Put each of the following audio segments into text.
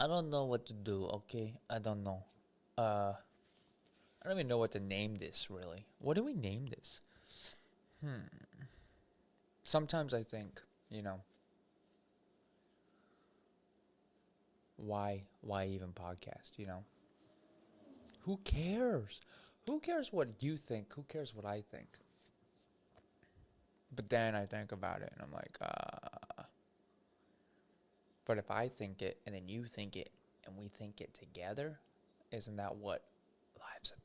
I don't know what to do, okay? I don't know. Uh, I don't even know what to name this, really. What do we name this? Sometimes I think, you know, why even podcast, you know? Who cares? Who cares what you think? Who cares what I think? But then I think about it and I'm like, but if I think it and then you think it and we think it together, isn't that what life's about?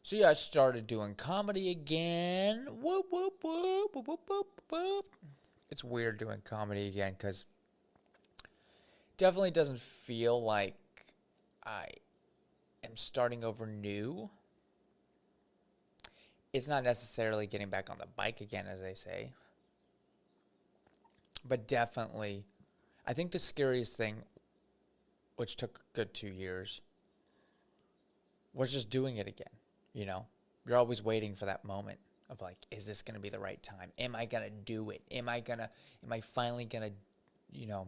So yeah, I started doing comedy again. Whoop whoop whoop whoop whoop whoop whoop. It's weird doing comedy again because definitely doesn't feel like I am starting over new. It's not necessarily getting back on the bike again, as they say, but definitely, I think the scariest thing, which took a good 2 years, was just doing it again. You know, you're always waiting for that moment of like, is this going to be the right time? Am I going to do it? Am I finally going to, you know,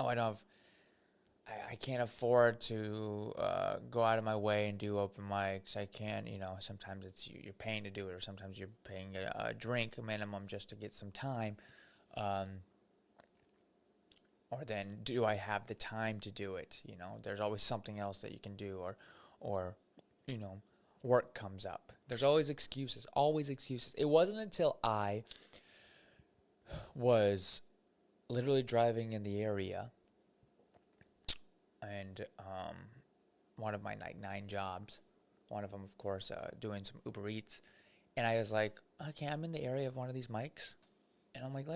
oh, I can't afford to go out of my way and do open mics. I can't, you know, sometimes you're paying to do it, or sometimes you're paying a drink minimum just to get some time. Um, or then do I have the time to do it? You know, there's always something else that you can do, or, you know, work comes up. There's always excuses, always excuses. It wasn't until I was literally driving in the area and one of my like 9 jobs, one of them, of course, doing some Uber Eats, and I was like, okay, I'm in the area of one of these mics, and I'm like,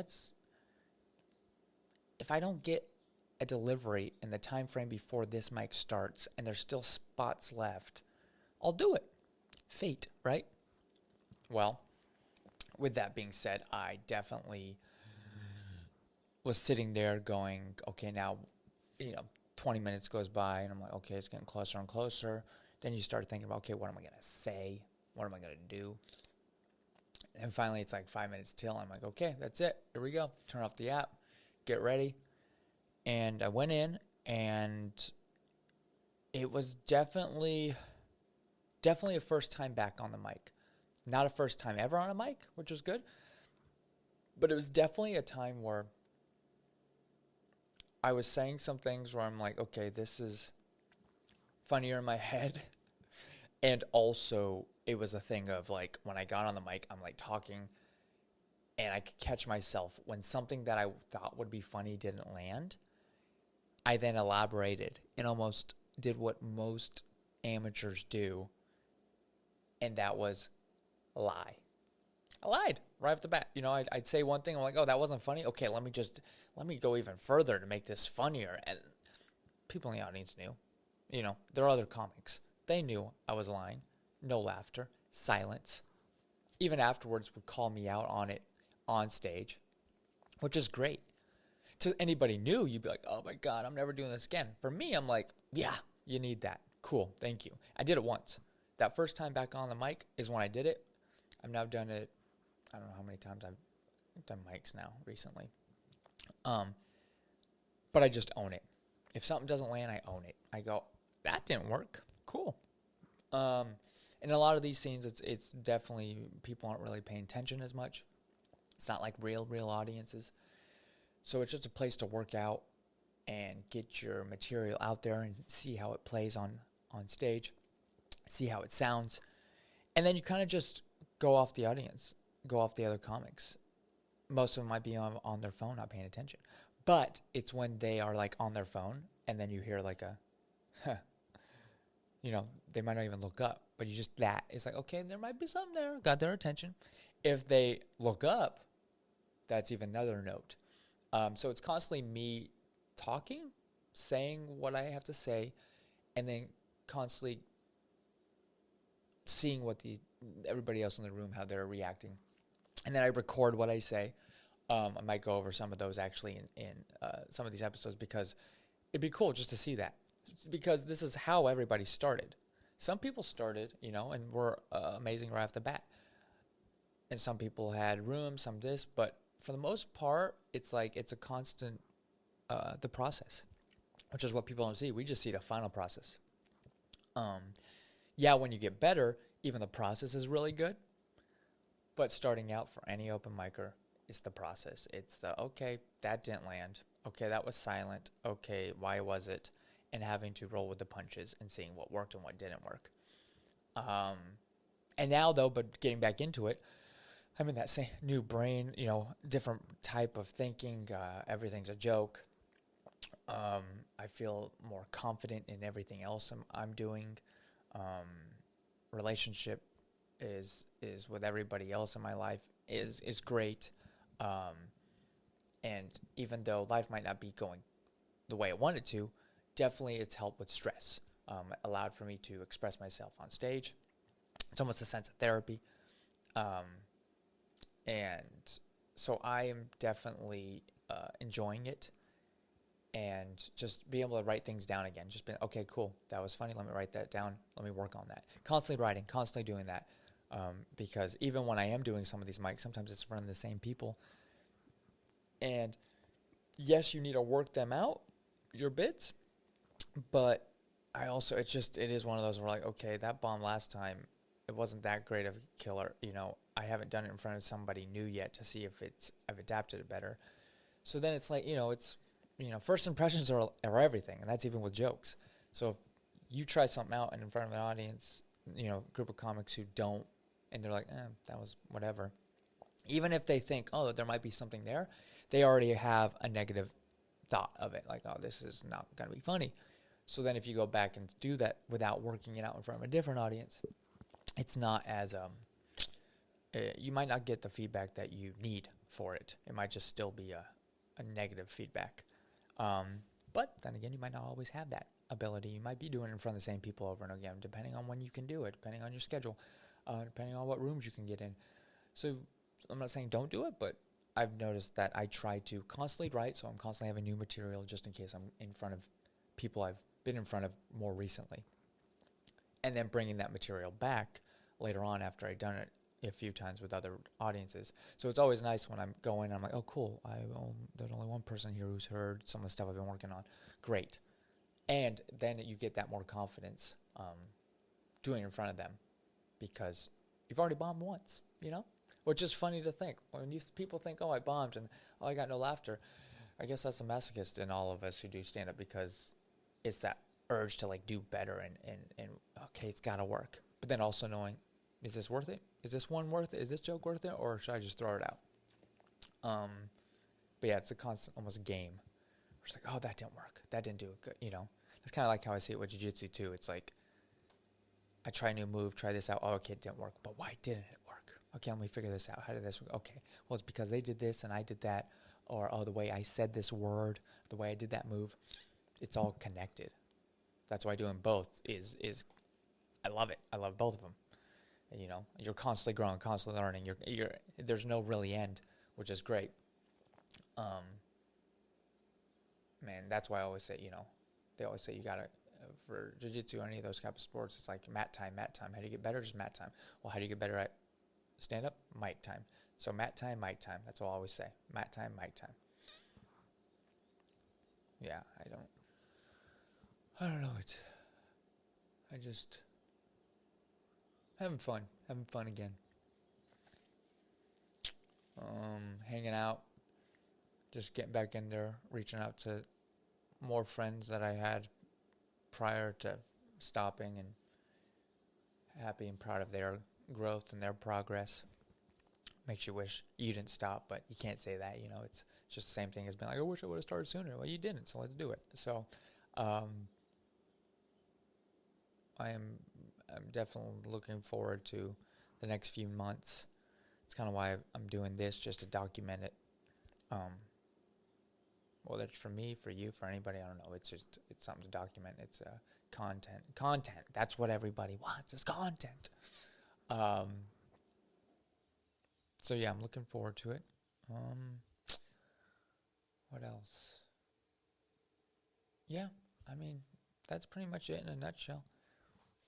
if I don't get a delivery in the time frame before this mic starts and there's still spots left, I'll do it. Fate, right? Well, with that being said, I definitely was sitting there going, okay, now, you know, 20 minutes goes by and I'm like, okay, it's getting closer and closer. Then you start thinking about, okay, what am I going to say? What am I going to do? And finally, it's like 5 minutes till. I'm like, okay, that's it. Here we go. Turn off the app, get ready. And I went in, and it was definitely a first time back on the mic. Not a first time ever on a mic, which was good. But it was definitely a time where I was saying some things where I'm like, okay, this is funnier in my head. And also, it was a thing of like, when I got on the mic, I'm like talking, and I could catch myself when something that I thought would be funny didn't land. I then elaborated and almost did what most amateurs do, and that was lie. I lied right off the bat. You know, I'd say one thing, I'm like, oh, that wasn't funny. Okay, let me go even further to make this funnier. And people in the audience knew. You know, there are other comics. They knew I was lying. No laughter, silence. Even afterwards, would call me out on it on stage, which is great. To anybody new, you'd be like, oh my God, I'm never doing this again. For me, I'm like, yeah, you need that. Cool, thank you. I did it once. That first time back on the mic is when I did it. I've now done it, I don't know how many times I've done mics now recently. Um, but I just own it. If something doesn't land, I own it. I go, that didn't work. Cool. Um, in a lot of these scenes, it's definitely, people aren't really paying attention as much. It's not like real audiences. So it's just a place to work out and get your material out there and see how it plays on stage, see how it sounds. And then you kind of just go off the audience, go off the other comics. Most of them might be on their phone, not paying attention. But it's when they are like on their phone and then you hear like a, huh, you know, they might not even look up, but you just, that. It's like, okay, there might be something there, got their attention. If they look up, that's even another note. So it's constantly me talking, saying what I have to say, and then constantly seeing what everybody else in the room, how they're reacting. And then I record what I say. I might go over some of those actually in some of these episodes, because it'd be cool just to see that, because this is how everybody started. Some people started, you know, and were amazing right off the bat. And some people had room, some this, but for the most part, it's like it's a constant the process, which is what people don't see. We just see the final process. Yeah, when you get better, even the process is really good. But starting out for any open micer, it's the process. It's the, okay, that didn't land. Okay, that was silent. Okay, why was it? And having to roll with the punches and seeing what worked and what didn't work. And now, though, but getting back into it, I'm in that same new brain, different type of thinking. Everything's a joke. I feel more confident in everything else I'm doing. Relationship is with everybody else in my life is great. And even though life might not be going the way I wanted to, definitely it's helped with stress. It allowed for me to express myself on stage. It's almost a sense of therapy. And so I am definitely enjoying it, and just be able to write things down again. Just being, okay, cool, that was funny. Let me write that down. Let me work on that. Constantly writing, constantly doing that. Because even when I am doing some of these mics, sometimes it's running the same people. And yes, you need to work them out, your bits. But I also, it is one of those where like, okay, that bomb last time, it wasn't that great of a killer. I haven't done it in front of somebody new yet to see if I've adapted it better. So then it's like, first impressions are everything, and that's even with jokes. So if you try something out and in front of an audience, group of comics who don't, and they're like, that was whatever. Even if they think, oh, there might be something there, they already have a negative thought of it, like, oh, this is not going to be funny. So then if you go back and do that without working it out in front of a different audience, it's not as, you might not get the feedback that you need for it. It might just still be a negative feedback. But then again, you might not always have that ability. You might be doing it in front of the same people over and again, depending on when you can do it, depending on your schedule, depending on what rooms you can get in. So I'm not saying don't do it, but I've noticed that I try to constantly write, so I'm constantly having new material just in case I'm in front of people I've been in front of more recently. And then bringing that material back later on after I've done it a few times with other audiences. So it's always nice when I'm going, I'm like, oh, cool, there's only one person here who's heard some of the stuff I've been working on. Great. And then you get that more confidence doing it in front of them because you've already bombed once, Which is funny to think. When people think, oh, I bombed and I got no laughter, I guess that's a masochist in all of us who do stand-up because it's that urge to like do better and okay, it's got to work. But then also knowing, is this worth it? Is this one worth it? Is this joke worth it? Or should I just throw it out? But yeah, it's a constant almost game. It's like, oh, that didn't work. That didn't do it good. That's kind of like how I see it with jiu-jitsu too. It's like, I try a new move, try this out. Oh, okay, it didn't work. But why didn't it work? Okay, let me figure this out. How did this work? Okay, well, it's because they did this and I did that. Or, oh, the way I said this word, the way I did that move. It's all connected. That's why doing both is I love it. I love both of them. And, you're constantly growing, constantly learning. You're there's no really end, which is great. Man, that's why I always say, they always say you gotta for jiu-jitsu or any of those type of sports, it's like mat time. How do you get better? Just mat time. Well, how do you get better at stand-up? Mic time. So mat time, mic time. That's what I always say. Mat time, mic time. Yeah, I don't know. I just having fun again. Hanging out, just getting back in there, reaching out to more friends that I had prior to stopping, and happy and proud of their growth and their progress. Makes you wish you didn't stop, but you can't say that. It's just the same thing as being like, I wish I would have started sooner. Well, you didn't, so let's do it. So, I'm definitely looking forward to the next few months. It's kind of why I'm doing this, just to document it. Whether it's for me, for you, for anybody, I don't know. It's something to document. It's content. That's what everybody wants, is content. So yeah, I'm looking forward to it. What else? Yeah, I mean, that's pretty much it in a nutshell.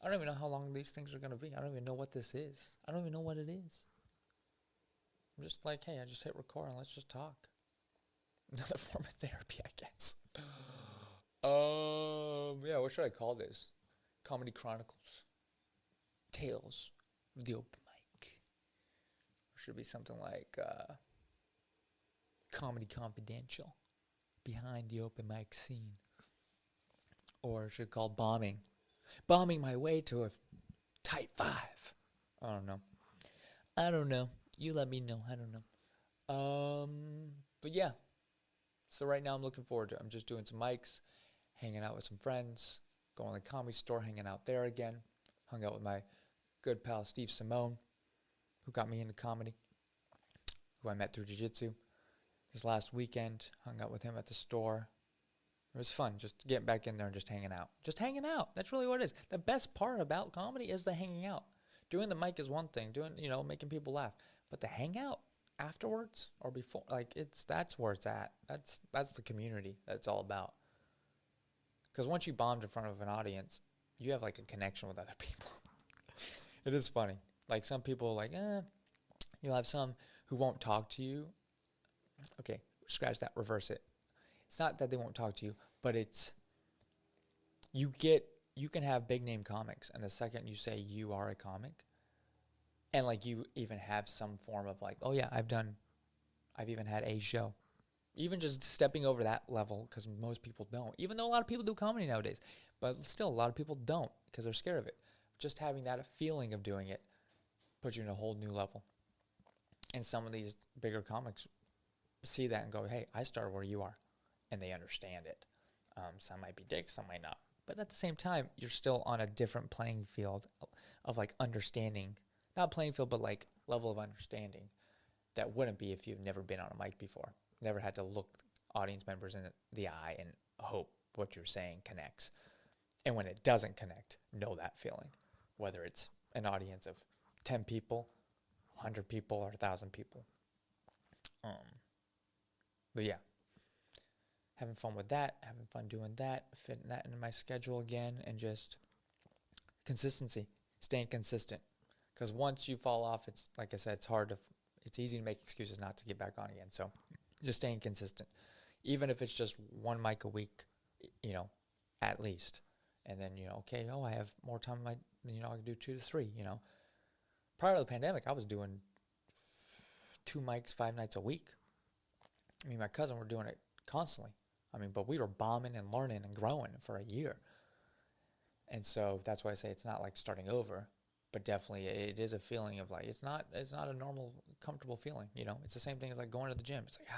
I don't even know how long these things are going to be. I don't even know what this is. I don't even know what it is. I'm just like, hey, I just hit record and let's just talk. Another form of therapy, I guess. Yeah, what should I call this? Comedy Chronicles. Tales of the Open Mic. Or should it be something like Comedy Confidential. Behind the open mic scene. Or should it call Bombing. Bombing my way to a tight 5. I don't know. You let me know. I don't know. But yeah. So right now I'm looking forward to it. I'm just doing some mics, hanging out with some friends, going to the Comedy Store, hanging out there again. Hung out with my good pal Steve Simone, who got me into comedy, who I met through jiu-jitsu. This last weekend, hung out with him at the store. It was fun, just getting back in there and just hanging out. Just hanging out. That's really what it is. The best part about comedy is the hanging out. Doing the mic is one thing, making people laugh. But the hangout afterwards or before, that's where it's at. That's the community that it's all about. Because once you bombed in front of an audience, you have like a connection with other people. It is funny. Like some people you'll have some who won't talk to you. Okay, scratch that, reverse it. It's not that they won't talk to you, but it's you can have big name comics, and the second you say you are a comic, and like you even have some form of like, oh yeah, I've even had a show. Even just stepping over that level, because most people don't. Even though a lot of people do comedy nowadays, but still a lot of people don't because they're scared of it. Just having that feeling of doing it puts you in a whole new level. And some of these bigger comics see that and go, hey, I started where you are. And they understand it. Some might be dicks, some might not. But at the same time, you're still on a different playing field of like understanding. Not playing field, but like level of understanding that wouldn't be if you've never been on a mic before. Never had to look audience members in the eye and hope what you're saying connects. And when it doesn't connect, know that feeling. Whether it's an audience of 10 people, 100 people, or 1,000 people. But yeah, having fun with that, having fun doing that, fitting that into my schedule again, and just consistency, staying consistent. Because once you fall off, it's like I said, it's easy to make excuses not to get back on again. So just staying consistent, even if it's just one mic a week, at least. And then, I have more time, I can do 2 to 3, Prior to the pandemic, I was doing 2 mics 5 nights a week. I mean, my cousin were doing it constantly. But we were bombing and learning and growing for a year. And so that's why I say it's not like starting over, but definitely it is a feeling of like, it's not a normal, comfortable feeling, It's the same thing as like going to the gym. It's like,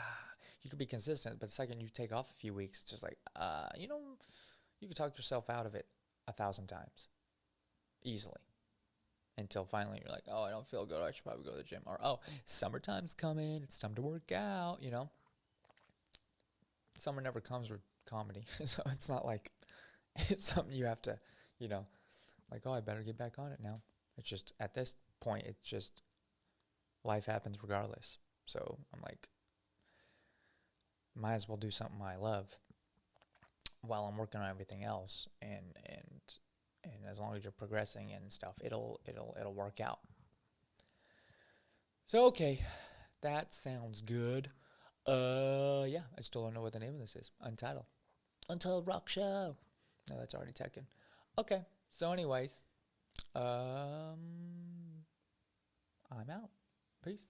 you could be consistent, but the second you take off a few weeks, it's just like, you could talk yourself out of it 1,000 times easily until finally you're like, oh, I don't feel good. I should probably go to the gym. Or, oh, summertime's coming. It's time to work out, Summer never comes with comedy. So it's not like it's something you have to, like, oh, I better get back on it now. It's just at this point, it's just life happens regardless. So I'm like, might as well do something I love while I'm working on everything else, and as long as you're progressing and stuff, it'll work out. So okay, that sounds good. Yeah, I still don't know what the name of this is. Untitled Rock Show. No, that's already taken. Okay, so anyways, I'm out. Peace.